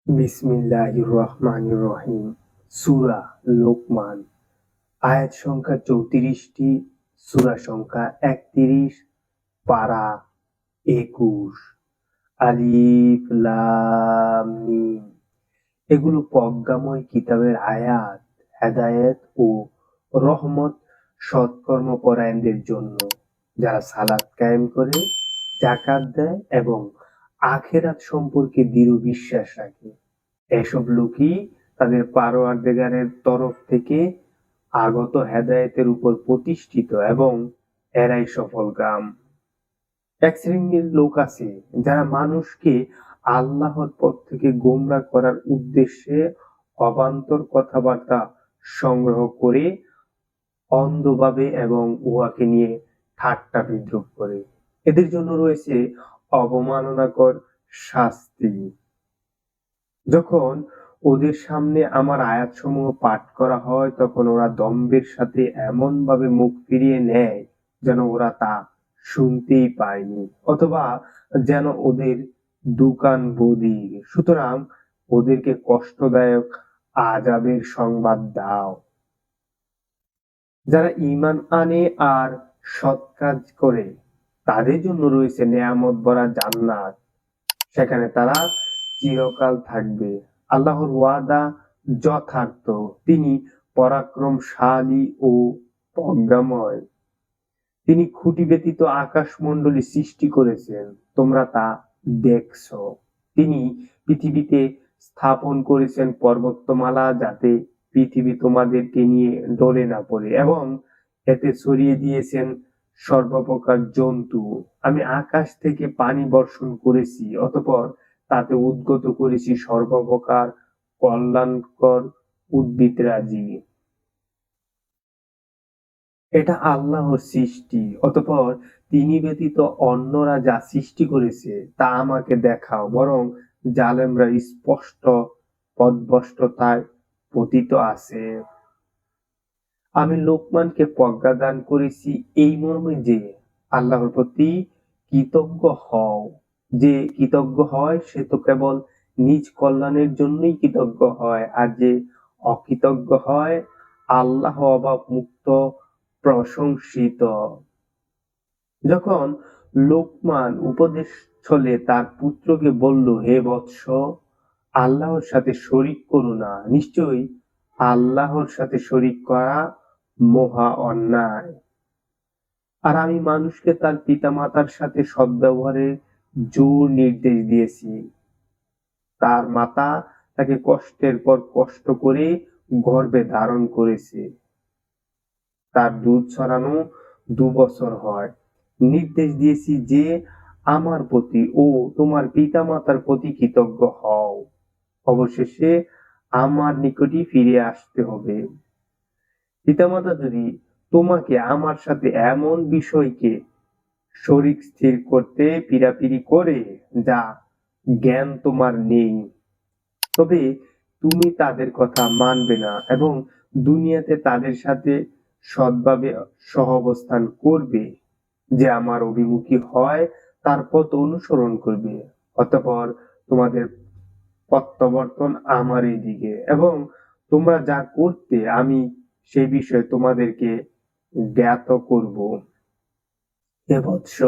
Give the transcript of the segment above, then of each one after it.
বিসমিল্লাহির রহমানির রহিম। সূরা লোকমান। আয়াত সংখ্যা 34টি, সূরা সংখ্যা 31, পারা 21। আলিফ লাম মিম। এগুলো প্রজ্ঞাময় কিতাবের আয়াত, হেদায়েত ও রহমত সৎকর্মপরায়ণদের জন্য, যারা সালাত কায়েম করে, যাকাত দেয় এবং আখিরাত সম্পর্কে দৃঢ় বিশ্বাস রাখে। এসব লোকই তাদের পারওয়ারদিগারের তরফ থেকে আগত হেদায়েতের উপর প্রতিষ্ঠিত এবং এরাই সফলকাম। এক শ্রেণীর লোক আছে যারা মানুষকে আল্লাহর পথ থেকে গোমরাহ করার উদ্দেশ্যে অবান্তর কথাবার্তা সংগ্রহ করে অন্ধভাবে এবং উহাকে নিয়ে ঠাট্টা বিদ্রূপ করে। এদের জন্য রয়েছে অবমাননাকর শাস্তি। যখন ওদের সামনে আমার আয়াতসমূহ পাঠ করা হয় তখন ওরা দম্ভের সাথে এমনভাবে মুখ ফিরিয়ে নেয় যেন ওরা তা শুনতেই পায়নি, অথবা যেন ওদের দোকান বধির। সুতরাং ওদেরকে কষ্টদায়ক আযাবের সংবাদ দাও। যারা ঈমান আনে আর সৎ কাজ করে তাদের জন্য রয়েছে নেয়ামত ভরা জান্নাত, সেখানে তারা চিরকাল থাকবে। আল্লাহর ওয়াদা যথার্থ, তিনি পরাক্রমশালী ও প্রজ্ঞাময়। তিনি খুঁটি ব্যতীত আকাশমণ্ডলী সৃষ্টি করেছেন, তোমরা তা দেখছ। তিনি পৃথিবীতে স্থাপন করেছেন পর্বতমালা, যাতে পৃথিবী তোমাদেরকে নিয়ে ডলে না পড়ে, এবং এতে ছড়িয়ে দিয়েছেন সর্বপ্রকার জন্তু। আমি আকাশ থেকে পানি বর্ষণ করেছি, অতঃপর তাতে উদ্গত করেছি সর্বপ্রকার কল্যাণকর উদ্ভিদরাজি। এটা আল্লাহর সৃষ্টি, অতঃপর তিনি ব্যতীত অন্যরা যা সৃষ্টি করেছে তা আমাকে দেখাও, বরং জালেমরা স্পষ্ট পথভ্রষ্টতায় পতিত আছে। আমি লোকমানকে প্রজ্ঞা দান করেছি এই মর্মে যে আল্লাহর প্রতি কৃতজ্ঞ হও। যে কৃতজ্ঞ হয় সে তো কেবল নিজ কল্যাণের জন্যই কৃতজ্ঞ হয়, আর যে অকৃতজ্ঞ হয় আল্লাহ অভাব মুক্ত প্রশংসিত। যখন লোকমান উপদেশ ছলে তার পুত্রকে বলল, হে বৎস, আল্লাহর সাথে শরীক করো না, নিশ্চয়ই আল্লাহর সাথে শরীক করা মহা অন্যায়। আর আমি মানুষকে তার পিতামাতার সাথে সদ্ব্যবহারের জোর নির্দেশ দিয়েছি। তার মাতা তাকে কষ্টের পর কষ্ট করে গর্ভে ধারণ করেছে, তার দুধ ছড়ানো 2 বছর হয়। নির্দেশ দিয়েছি যে আমার প্রতি ও তোমার পিতামাতার প্রতি কৃতজ্ঞ হও, অবশেষে আমার নিকটই ফিরে আসতে হবে। পিতামাতা যদি তোমাকে আমার সাথে এমন বিষয়কে শরীক স্থির করতে পীড়াপিড়ি করে যা জ্ঞান তোমার নেই, তবে তুমি তাদের কথা মানবে না এবং দুনিয়াতে তাদের সাথে সৎভাবে সহাবস্থান করবে। যে আমার অভিমুখী হয় তার পথ অনুসরণ করবে, অতঃপর তোমাদের প্রত্যাবর্তন আমারই দিকে, এবং তোমরা যা করতে আমি সেই বিষয়ে তোমাদেরকে জ্ঞাত করব। হে বৎস,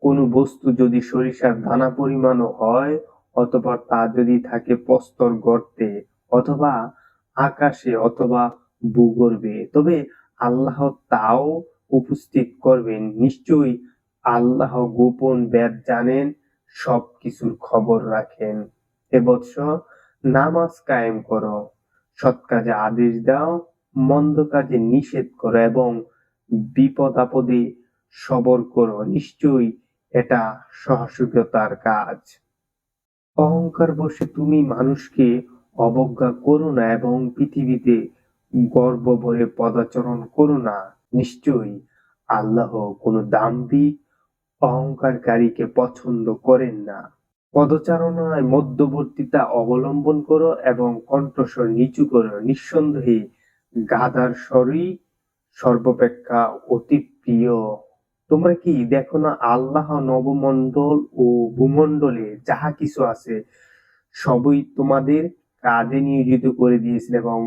কোন বস্তু যদি সরিষার দানা পরিমাণও হয়, অতঃপর তা যদি থাকে প্রস্তর গর্তে অথবা আকাশে অথবা ভূগর্ভে, তবে আল্লাহ তাও উপস্থিত করবেন। নিশ্চয়ই আল্লাহ গোপন বেদ জানেন, সবকিছুর খবর রাখেন। হে বৎস, নামাজ কায়েম করো, সৎ কাজে আদেশ দাও, মন্দ কাজে নিষেধ করো, এবং বিপদ আপদে সবর করো, নিশ্চয়ই এটা সাহসিকতার কাজ। অহংকার বশে তুমি মানুষকে অবজ্ঞা করো না এবং পৃথিবীতে গর্ব ভরে পদাচরণ করো না। নিশ্চয়ই আল্লাহ কোনো দাম্ভিক অহংকারকারীকে পছন্দ করেন না। পদচারণায় মধ্যবর্তিতা অবলম্বন করো এবং কণ্ঠস্বর নিচু করো, নিঃসন্দেহে গাধার স্বরই সর্বাপেক্ষা অতি প্রিয়। তোমরা কি দেখো না, আল্লাহ নবমণ্ডল ও ভূমণ্ডলে যাহা কিছু আছে সবই তোমাদের কাজে নিয়োজিত করে দিয়েছেন এবং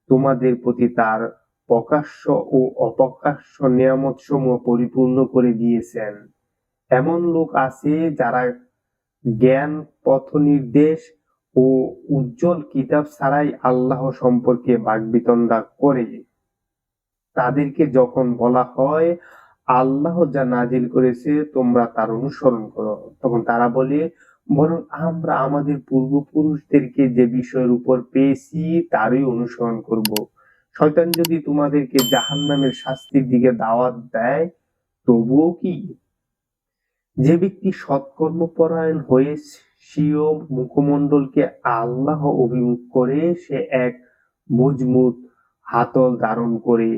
তোমাদের প্রতি তার প্রকাশ্য ও অপ্রকাশ্য নিয়ামতসমূহ পরিপূর্ণ করে দিয়েছেন। এমন লোক আছে যারা জ্ঞান, পথনির্দেশ ও উজ্জ্বল কিতাব ছাড়াই আল্লাহ সম্পর্কে বাকবিতণ্ডা করে। তাদেরকে যখন বলা হয় আল্লাহ যা নাজিল করেছে তোমরা তার অনুসরণ করো, তখন তারা বলে বরং আমরা আমাদের পূর্বপুরুষদেরকে যে বিষয়ের উপর পেয়েছি তারই অনুসরণ করব। শয়তান যদি তোমাদেরকে জাহান্নামের শাস্তির দিকে দাওয়াত দেয় তবুও কি? যে ব্যক্তি সৎকর্মপরায়ণ হয়ে স্বীয় মুখমণ্ডলকে আল্লাহ অভিমুখ করে সে এক মজবুত হাতল ধারণ করে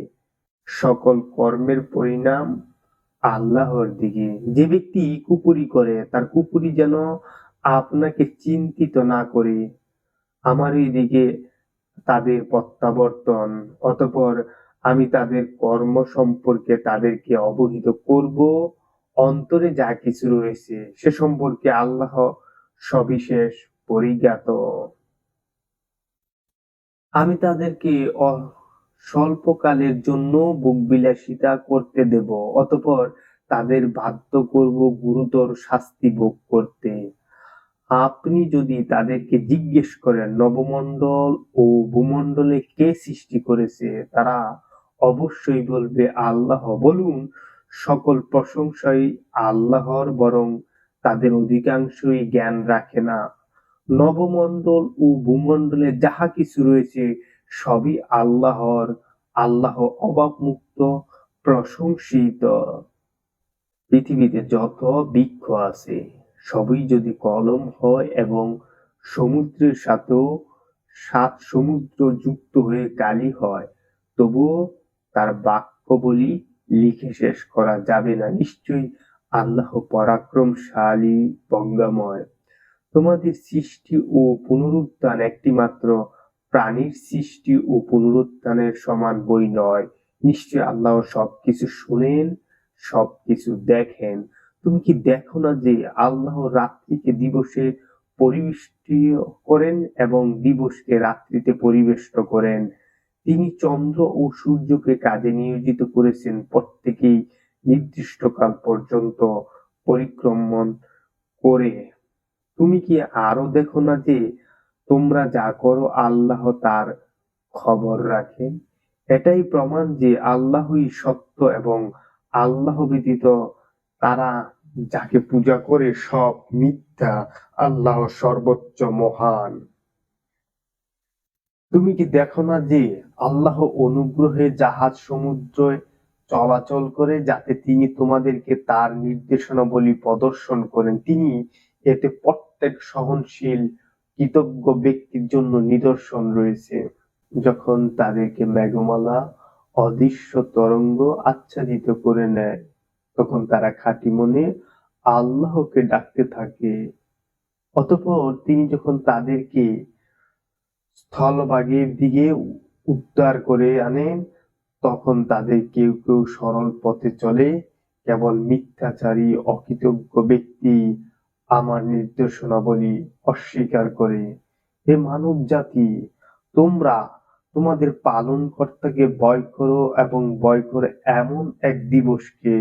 সকল কর্মের পরিণাম আল্লাহর দিকে। যে ব্যক্তি কুপুরি করে তার কুপুরি যেন আপনাকে চিন্তিত না করে আমারই দিকে তাদের প্রত্যাবর্তন। অতঃপর আমি তাদের কর্ম সম্পর্কে তাদেরকে অবহিত করব। অন্তরে যা কিছু রয়েছে সে সম্পর্কে আল্লাহ সবিশেষ পরিজ্ঞাত। আমি তাদেরকে স্বল্পকালের জন্য ভোগবিলাসিতা করতে দেব, অতঃপর তাদের বাধ্য করব গুরুতর শাস্তি ভোগ করতে। আপনি যদি তাদেরকে জিজ্ঞেস করেন নবমণ্ডল ও ভূমণ্ডলে কে সৃষ্টি করেছে, তারা অবশ্যই বলবে আল্লাহ। বলুন সকল প্রশংসাই আল্লাহর, বরং তাদের অধিকাংশই জ্ঞান রাখে না। নবমণ্ডল ও ভূমণ্ডলে যাহা কিছু রয়েছে সবই আল্লাহর। আল্লাহ অভাবমুক্ত, প্রশংসিত। পৃথিবীতে যত বৃক্ষ আছে সবই যদি কলম হয় এবং সমুদ্রের সাথেও 7 সমুদ্র যুক্ত হয়ে কালি হয়, তবুও তার বাক্যাবলী লিখে শেষ করা যাবে না। নিশ্চয়ই আল্লাহ পরাক্রমশালী, প্রজ্ঞাময়। তোমাদের সৃষ্টি ও পুনরুত্থান একটিমাত্র প্রাণীর সৃষ্টি ও পুনরুত্থানের সমান বই নয়। নিশ্চয়ই আল্লাহ সবকিছু শুনেন, সবকিছু দেখেন। তুমি কি দেখো না যে আল্লাহ রাত্রিকে দিবসে পরিবেষ্টি করেন এবং দিবসকে রাত্রিতে পরিবেষ্ট করেন। তিনি চন্দ্র ও সূর্যকে কাজে নিয়োজিত করেছেন, প্রত্যেকেই নির্দিষ্টকাল পর্যন্ত পরিক্রমণ করে। তুমি কি আরো দেখো না যে তোমরা যা করো আল্লাহ তার খবর রাখেন? এটাই প্রমাণ যে আল্লাহই সত্য এবং আল্লাহ ব্যতীত তারা যাকে পূজা করে সব মিথ্যা। আল্লাহ সর্বোচ্চ মহান। তুমি কি দেখো না যে আল্লাহ অনুগ্রহে জাহাজ সমুদ্রে চলাচল করে যাতে তিনি তোমাদেরকে তার নির্দেশনাবলী প্রদর্শন করেন। তিনি এতে প্রত্যেক সহনশীল কৃতজ্ঞ ব্যক্তির জন্য নিদর্শন রয়েছে। যখন তাদেরকে মেঘমালা অদৃশ্য তরঙ্গ আচ্ছাদিত করে নেয় তখন তারা খাঁটি মনে আল্লাহকে ডাকতে থাকে। অতঃপর তিনি যখন তাদেরকে স্থলভাগের দিকে উদ্ধার করে আনেন তখন তাদের কেউ কেউ সরল পথে চলে, কেবল মিথ্যাচারী অকৃতজ্ঞ ব্যক্তি আমার নির্দেশনাবলী অস্বীকার করে। হে মানব জাতি, তোমরা তোমাদের পালনকর্তাকে ভয় করো এবং ভয় করে এমন এক দিবসকে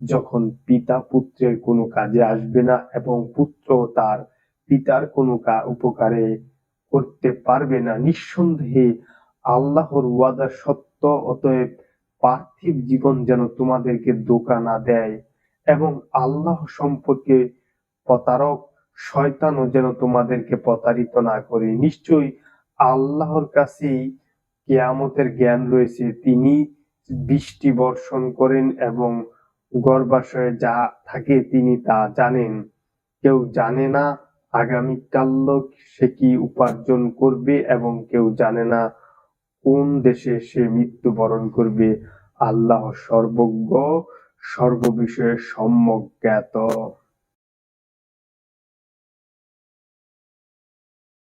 যখন পিতা পুত্রের কোনো কাজে আসবে না এবং পুত্র তার পিতার কোনো উপকারে করতে পারবে না। নিঃসন্দেহে আল্লাহর ওয়াদা সত্য, অতএব পার্থিব জীবন যেন তোমাদেরকে ধোঁকা না দেয় এবং আল্লাহ সম্পর্কে প্রতারক শয়তানও যেন তোমাদেরকে প্রতারিত না করে। নিশ্চয়ই আল্লাহর কাছেই কিয়ামতের জ্ঞান রয়েছে। তিনি বৃষ্টি বর্ষণ করেন এবং গর্ভাশয়ে যা থাকে তিনি তা জানেন। কেউ জানে না আগামীকাল সে কি উপার্জন করবে এবং কেউ জানে না কোন দেশে সে মৃত্যুবরণ করবে। আল্লাহ সর্বজ্ঞ, সর্ববিষয়ে সম্যক জ্ঞাত।